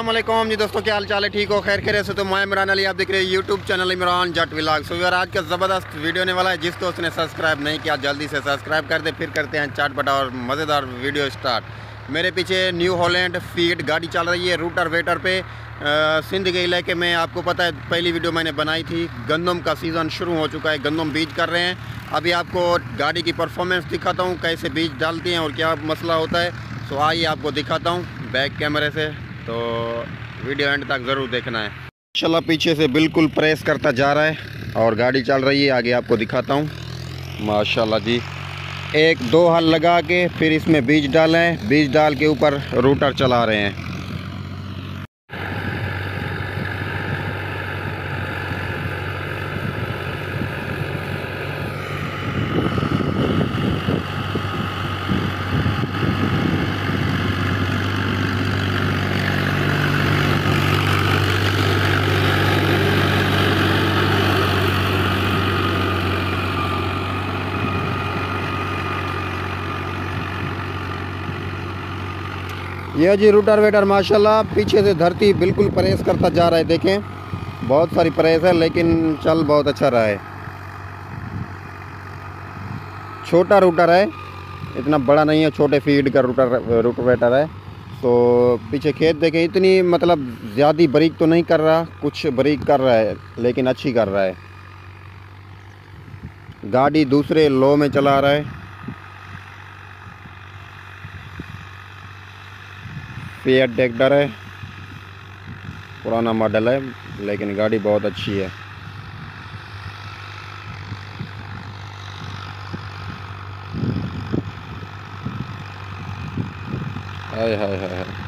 अस्सलाम वालेकुम जी दोस्तों, क्या हाल चाल है? ठीक हो? खैर खैर से? तो मैं इमरान अली, आप देख रहे हैं यूट्यूब चैनल इमरान जट व्लॉग। सो यार आज का ज़बरदस्त वीडियो होने वाला है। जिस दोस्त ने सब्सक्राइब नहीं किया जल्दी से सब्सक्राइब कर दे। फिर करते हैं चाट बटा और मज़ेदार वीडियो स्टार्ट। मेरे पीछे न्यू हॉलैंड फीड गाड़ी चल रही है रूटर वेटर पे सिंध के इलाके में। आपको पता है पहली वीडियो मैंने बनाई थी। गंदम का सीज़न शुरू हो चुका है, गंदम बीज कर रहे हैं। अभी आपको गाड़ी की परफॉर्मेंस दिखाता हूँ, कैसे बीज डालती हैं और क्या मसला होता है। सो आइए आपको दिखाता हूँ बैक कैमरे से, तो वीडियो एंड तक ज़रूर देखना है। माशाल्लाह पीछे से बिल्कुल प्रेस करता जा रहा है और गाड़ी चल रही है। आगे आपको दिखाता हूँ। माशाल्लाह जी, एक दो हल लगा के फिर इसमें बीज डालें, बीज डाल के ऊपर रूटर चला रहे हैं। यह जी रूटर वेटर माशाल्लाह पीछे से धरती बिल्कुल प्रेस करता जा रहा है। देखें बहुत सारी प्रेस है लेकिन चल बहुत अच्छा रहा है। छोटा रूटर है, इतना बड़ा नहीं है, छोटे फीड का रूटर वेटर है। तो पीछे खेत देखें, इतनी मतलब ज़्यादा बारीक तो नहीं कर रहा, कुछ बारीक कर रहा है लेकिन अच्छी कर रहा है। गाड़ी दूसरे लो में चला रहा है। फिएट ट्रैक्टर है, पुराना मॉडल है लेकिन गाड़ी बहुत अच्छी है। हाय हाय हाय हाय।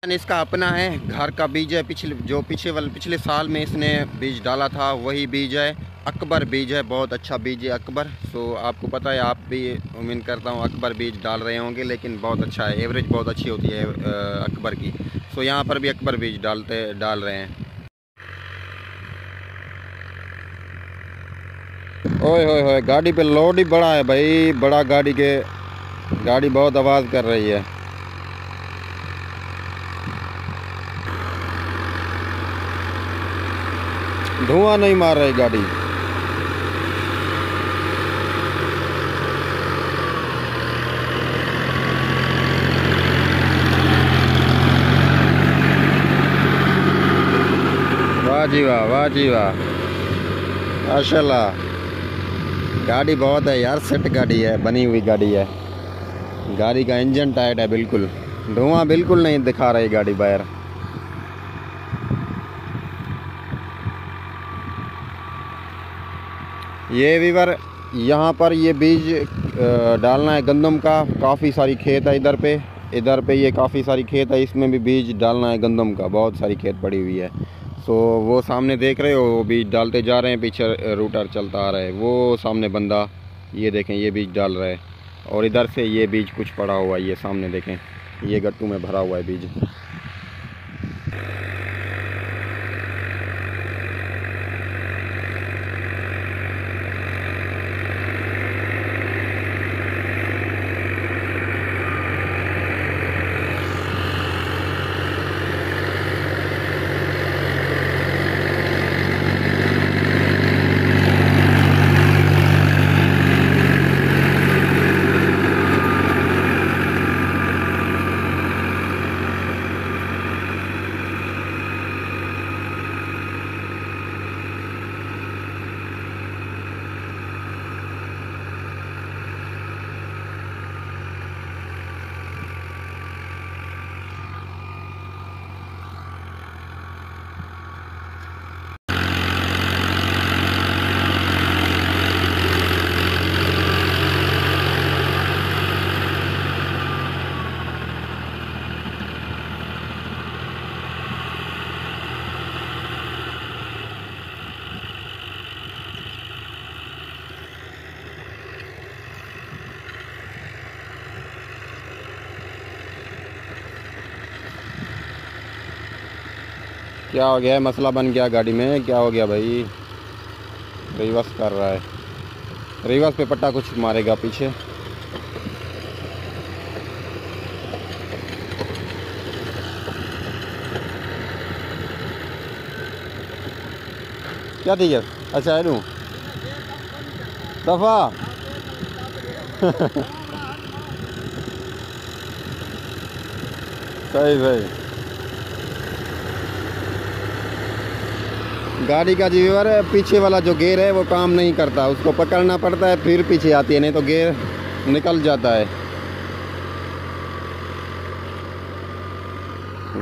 इसका अपना है, घर का बीज है। पिछले साल में इसने बीज डाला था वही बीज है। अकबर बीज है, बहुत अच्छा बीज है अकबर। सो आपको पता है, आप भी उम्मीद करता हूँ अकबर बीज डाल रहे होंगे, लेकिन बहुत अच्छा है, एवरेज बहुत अच्छी होती है अकबर की। सो यहाँ पर भी अकबर बीज डाल रहे हैं। ओए होए होए, गाड़ी पे लोड ही बड़ा है भाई, बड़ा गाड़ी बहुत आवाज़ कर रही है। धुआं नहीं मार रही गाड़ी। वाह जी वाह, वाह जी वाह, माशाल्लाह। गाड़ी बहुत है यार, सेट गाड़ी है, बनी हुई गाड़ी है। गाड़ी का इंजन टाइट है बिल्कुल, धुआं बिल्कुल नहीं दिखा रही गाड़ी बाहर। ये वीवर यहाँ पर ये बीज डालना है गंदम का। काफ़ी सारी खेत है इधर पे ये काफ़ी सारी खेत है, इसमें भी बीज डालना है गंदम का। बहुत सारी खेत पड़ी हुई है। सो वो सामने देख रहे हो, वो बीज डालते जा रहे हैं, पीछे रूटर चलता आ रहा है। वो सामने बंदा, ये देखें, ये बीज डाल रहा है। और इधर से ये बीज कुछ पड़ा हुआ है, ये सामने देखें, ये गट्टू में भरा हुआ है बीज। क्या हो गया है? मसला बन गया गाड़ी में, क्या हो गया भाई? रिवर्स कर रहा है, रिवर्स पे पट्टा कुछ मारेगा पीछे। क्या ठीक है? अच्छा है लूँ दफ़ा। सही सही। गाड़ी का जीवर पीछे वाला जो गेयर है वो काम नहीं करता, उसको पकड़ना पड़ता है फिर पीछे आती है, नहीं तो गेयर निकल जाता है।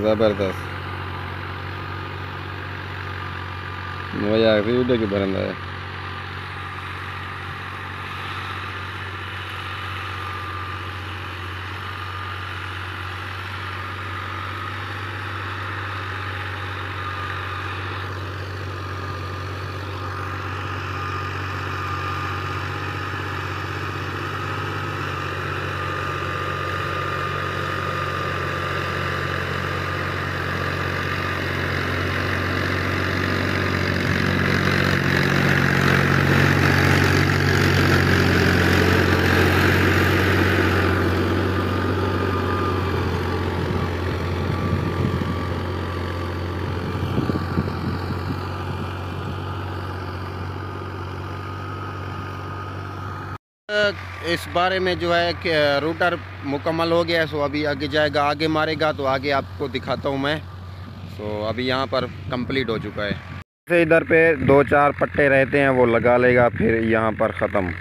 ज़बरदस्त मजा वीडियो की बरंदा है। इस बारे में जो है कि रूटर मुकम्मल हो गया है, सो अभी आगे जाएगा, आगे मारेगा तो आगे आपको दिखाता हूँ मैं। सो अभी यहाँ पर कंप्लीट हो चुका है। जैसे इधर पे 2-4 पट्टे रहते हैं वो लगा लेगा, फिर यहाँ पर ख़त्म।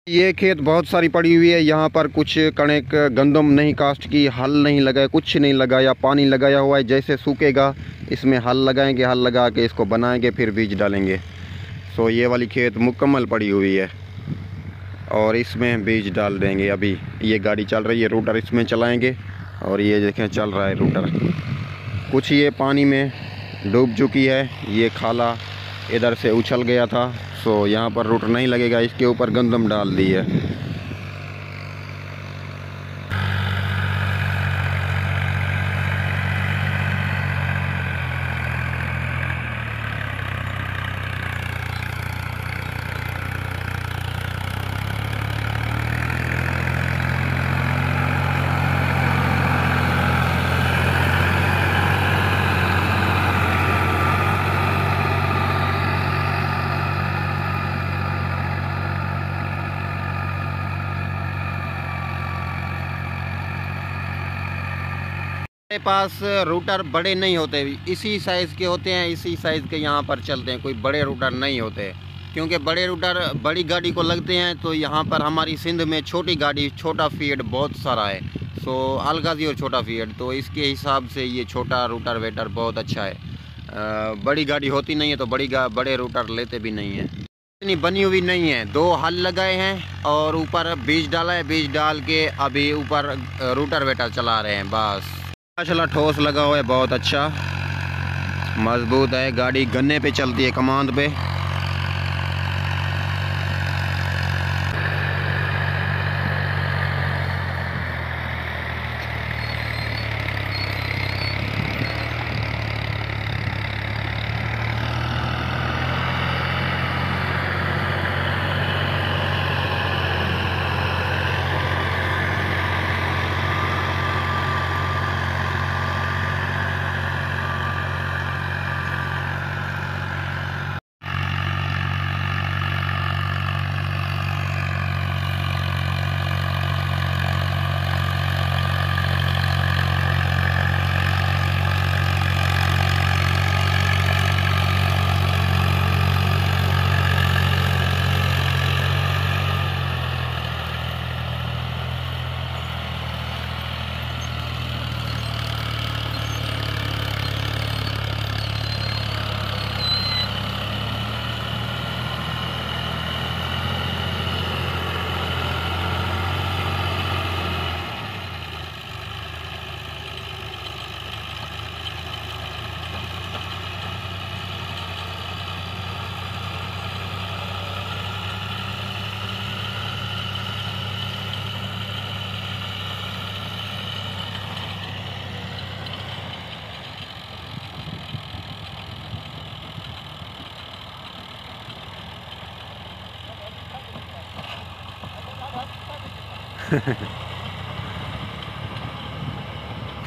ये खेत बहुत सारी पड़ी हुई है, यहाँ पर कुछ कणक गंदम नहीं कास्ट की, हल नहीं लगाया, कुछ नहीं लगाया, पानी लगाया हुआ है। जैसे सूखेगा इसमें हल लगाएंगे, हल लगा के इसको बनाएंगे, फिर बीज डालेंगे। सो ये वाली खेत मुकम्मल पड़ी हुई है और इसमें बीज डाल देंगे। अभी ये गाड़ी चल रही है, रूटर इसमें चलाएँगे और ये देखें चल रहा है रूटर। कुछ ये पानी में डूब चुकी है, ये खाला इधर से उछल गया था, सो यहाँ पर रूटर नहीं लगेगा, इसके ऊपर गंदम डाल दी है। मेरे पास रूटर बड़े नहीं होते, इसी साइज़ के होते हैं, इसी साइज़ के यहाँ पर चलते हैं, कोई बड़े रूटर नहीं होते। क्योंकि बड़े रूटर बड़ी गाड़ी को लगते हैं, तो यहाँ पर हमारी सिंध में छोटी गाड़ी, छोटा फीड बहुत सारा है, सो अलगाजी और छोटा फीड, तो इसके हिसाब से ये छोटा रूटर वेटर बहुत अच्छा है। बड़ी गाड़ी होती नहीं है तो बड़े रूटर लेते भी नहीं हैं। इतनी बनी हुई नहीं है, 2 हल लगाए हैं और ऊपर बीज डाला है, बीज डाल के अभी ऊपर रूटर वेटर चला रहे हैं बस। माशाल्लाह ठोस लगा हुआ है, बहुत अच्छा मजबूत है, गाड़ी गन्ने पे चलती है, कमांड पे।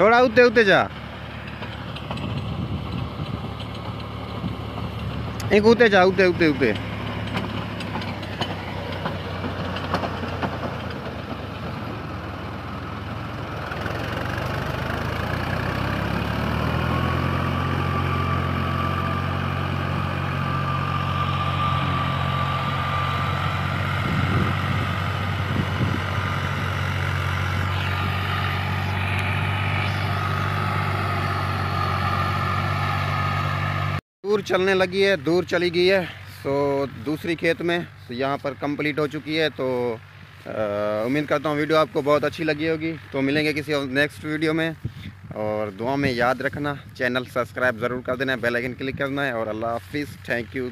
थोड़ा उते उते जा, एक उते जा, उते उते उते। दूर चलने लगी है, दूर चली गई है। तो दूसरी खेत में तो यहाँ पर कंप्लीट हो चुकी है। तो उम्मीद करता हूँ वीडियो आपको बहुत अच्छी लगी होगी। तो मिलेंगे किसी और नेक्स्ट वीडियो में, और दुआ में याद रखना, चैनल सब्सक्राइब ज़रूर कर देना है, बेल आइकन क्लिक करना है। और अल्लाह हाफिज़, थैंक यू।